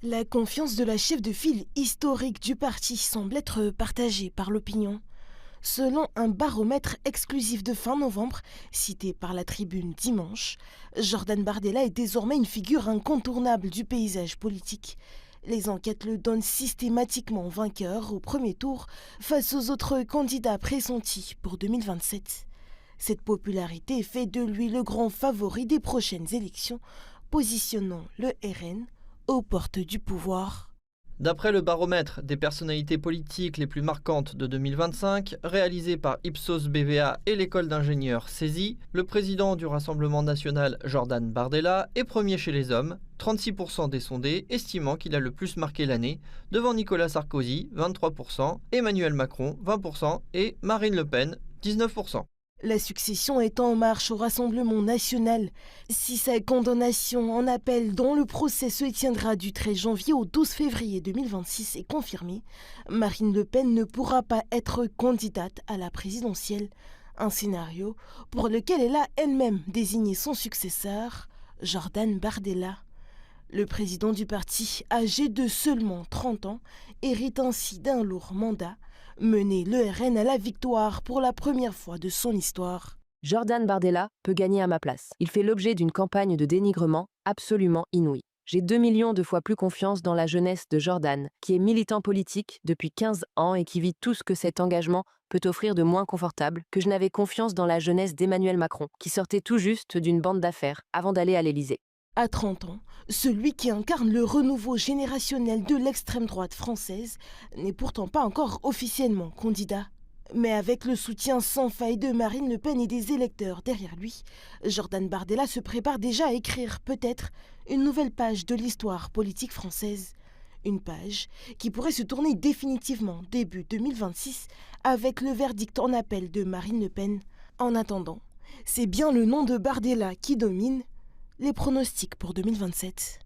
La confiance de la chef de file historique du parti semble être partagée par l'opinion. Selon un baromètre exclusif de fin novembre, cité par la Tribune dimanche, Jordan Bardella est désormais une figure incontournable du paysage politique. Les enquêtes le donnent systématiquement vainqueur au premier tour face aux autres candidats pressentis pour 2027. Cette popularité fait de lui le grand favori des prochaines élections, positionnant le RN aux portes du pouvoir. D'après le baromètre des personnalités politiques les plus marquantes de 2025, réalisé par Ipsos BVA et l'école d'ingénieurs CESI, le président du Rassemblement national Jordan Bardella est premier chez les hommes, 36% des sondés estimant qu'il a le plus marqué l'année, devant Nicolas Sarkozy, 23%, Emmanuel Macron, 20% et Marine Le Pen, 19%. La succession est en marche au Rassemblement national. Si sa condamnation en appel dont le procès se tiendra du 13 janvier au 12 février 2026 est confirmée, Marine Le Pen ne pourra pas être candidate à la présidentielle. Un scénario pour lequel elle a elle-même désigné son successeur, Jordan Bardella. Le président du parti, âgé de seulement 30 ans, hérite ainsi d'un lourd mandat, mener le RN à la victoire pour la première fois de son histoire. Jordan Bardella peut gagner à ma place. Il fait l'objet d'une campagne de dénigrement absolument inouïe. J'ai 2 millions de fois plus confiance dans la jeunesse de Jordan, qui est militant politique depuis 15 ans et qui vit tout ce que cet engagement peut offrir de moins confortable, que je n'avais confiance dans la jeunesse d'Emmanuel Macron, qui sortait tout juste d'une bande d'affaires avant d'aller à l'Élysée. À 30 ans, celui qui incarne le renouveau générationnel de l'extrême droite française n'est pourtant pas encore officiellement candidat. Mais avec le soutien sans faille de Marine Le Pen et des électeurs derrière lui, Jordan Bardella se prépare déjà à écrire peut-être une nouvelle page de l'histoire politique française. Une page qui pourrait se tourner définitivement début 2026 avec le verdict en appel de Marine Le Pen. En attendant, c'est bien le nom de Bardella qui domine les pronostics pour 2027.